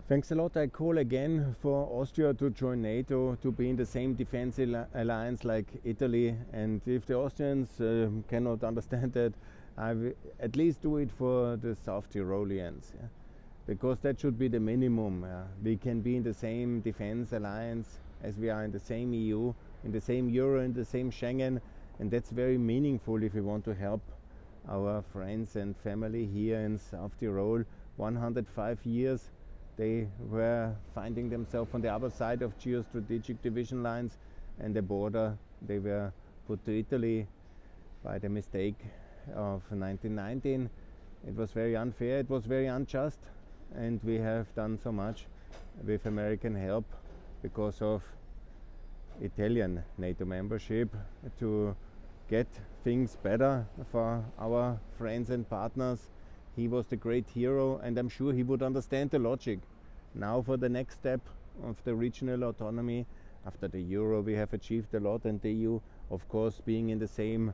Thanks a lot. I call again for Austria to join NATO, to be in the same defense alliance like Italy. And if the Austrians cannot understand that, I will at least do it for the South Tirolians. Yeah? Because that should be the minimum. We can be in the same defense alliance as we are in the same EU, in the same Euro, in the same Schengen. And that's very meaningful if we want to help our friends and family here in South Tirol. 105 years they were finding themselves on the other side of geostrategic division lines, and the border they were put to Italy by the mistake of 1919. It was very unfair, it was very unjust, and we have done so much with American help because of Italian NATO membership to get things better for our friends and partners. He was the great hero, and I'm sure he would understand the logic. Now for the next step of the regional autonomy, after the Euro we have achieved a lot, and the EU, of course, being in the same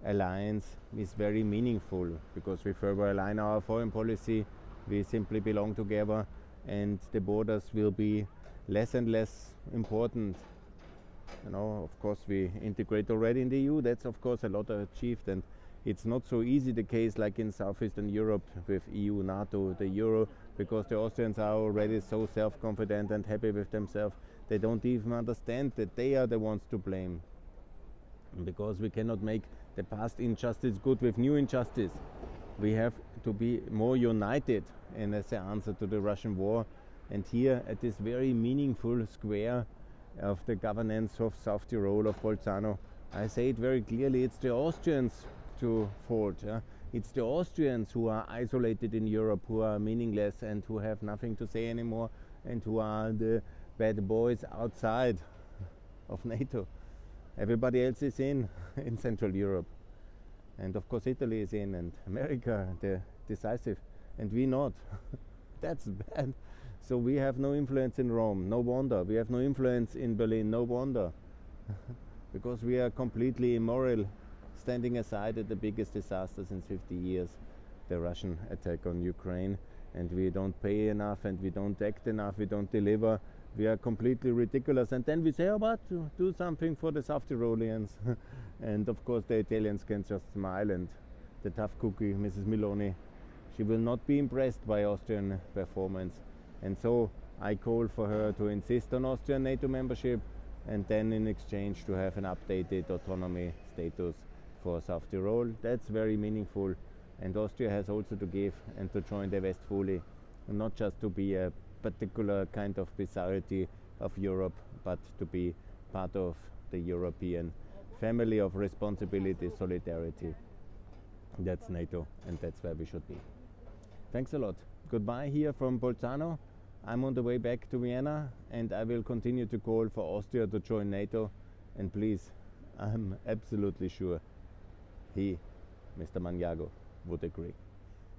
alliance is very meaningful, because we further align our foreign policy, we simply belong together, and the borders will be less and less important. You know, of course we integrate already in the EU, that's of course a lot achieved, and it's not so easy the case like in Southeastern Europe with EU, Nato, the Euro, because the Austrians are already so self-confident and happy with themselves, they don't even understand that they are the ones to blame. Because we cannot make the past injustice good with new injustice. We have to be more united, and as an answer to the Russian war. And here at this very meaningful square of the governance of South Tirol, of Bolzano, I say it very clearly, it's the Austrians to fault. It's the Austrians who are isolated in Europe, who are meaningless and who have nothing to say anymore, and who are the bad boys outside of NATO. Everybody else is in Central Europe. And of course Italy is in, and America, the decisive, and we not. That's bad. So we have no influence in Rome, no wonder. We have no influence in Berlin, no wonder. Because we are completely immoral, standing aside at the biggest disaster since 50 years, the Russian attack on Ukraine, and we don't pay enough, and we don't act enough, we don't deliver. We are completely ridiculous, and then we say, oh, but do something for the South Tirolians. And of course the Italians can just smile, and the tough cookie, Mrs. Meloni, she will not be impressed by Austrian performance. And so I call for her to insist on Austrian NATO membership, and then in exchange to have an updated autonomy status for South Tirol. That's very meaningful, and Austria has also to give and to join the West fully, and not just to be a particular kind of bizarrety of Europe, but to be part of the European family of responsibility, solidarity. That's NATO, and that's where we should be. Thanks a lot. Goodbye here from Bolzano. I'm on the way back to Vienna, and I will continue to call for Austria to join NATO. And please, I'm absolutely sure he, Mr. Maniago, would agree.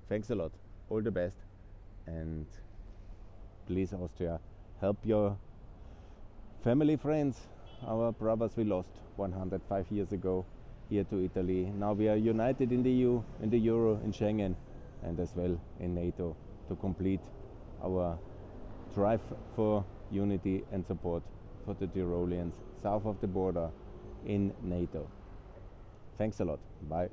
Thanks a lot. All the best. And please, Austria, help your family, friends, our brothers we lost 105 years ago here to Italy. Now we are united in the EU, in the Euro, in Schengen, and as well in NATO, to complete our drive for unity and support for the Tirolians south of the border in NATO. Thanks a lot. Bye.